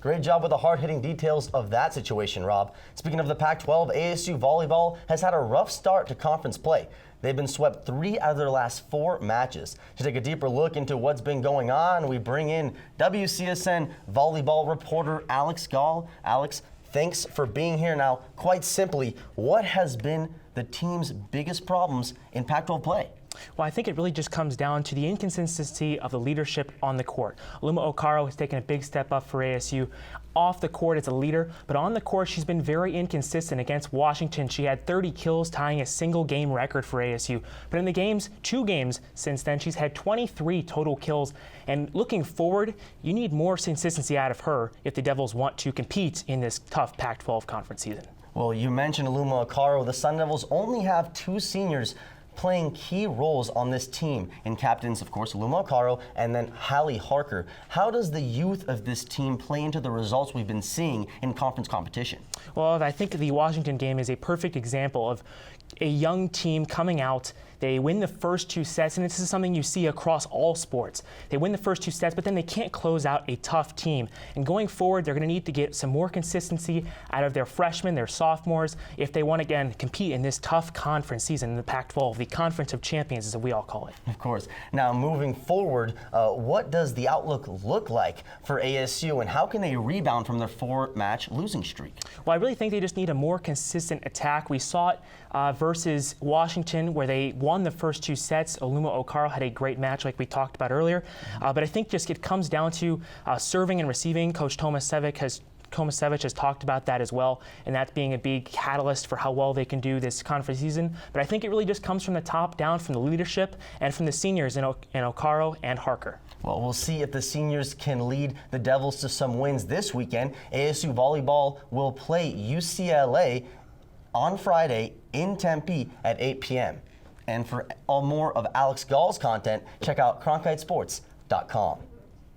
Great job with the hard-hitting details of that situation, Rob. Speaking of the Pac-12, ASU Volleyball has had a rough start to conference play. They've been swept 3 out of their last 4 matches. To take a deeper look into what's been going on, we bring in WCSN volleyball reporter Alex Gaul. Alex, thanks for being here. Now, quite simply, what has been the team's biggest problems in Pac-12 play? Well, I think it really just comes down to the inconsistency of the leadership on the court. Aluma Okaro has taken a big step up for ASU. Off the court as a leader, but on the court she's been very inconsistent. Against Washington, she had 30 kills, tying a single game record for ASU. But in the games, 2 games since then, she's had 23 total kills. And looking forward, you need more consistency out of her if the Devils want to compete in this tough Pac-12 conference season. Well, you mentioned Aluma Okaro. The Sun Devils only have 2 seniors playing key roles on this team, in captains, of course, Aluma Okaro and then Hallie Harker. How does the youth of this team play into the results we've been seeing in conference competition? Well, I think the Washington game is a perfect example of a young team coming out. They win the first 2 sets, and this is something you see across all sports. They win the first 2 sets, but then they can't close out a tough team. And going forward, they're going to need to get some more consistency out of their freshmen, their sophomores, if they want to, again, compete in this tough conference season in the Pac-12, the Conference of Champions, as we all call it. Of course. Now, moving forward, what does the outlook look like for ASU, and how can they rebound from their 4-match losing streak? Well, I really think they just need a more consistent attack. We saw it versus Washington, where they won the first 2 sets. Aluma Okaro had a great match, like we talked about earlier. But I think just it comes down to serving and receiving. Coach Tomasevich has talked about that as well, and that being a big catalyst for how well they can do this conference season. But I think it really just comes from the top down, from the leadership and from the seniors in Okaro and Harker. Well, we'll see if the seniors can lead the Devils to some wins this weekend. ASU Volleyball will play UCLA on Friday in Tempe at 8 p.m. And for all more of Alex Gaul's content, check out cronkitesports.com.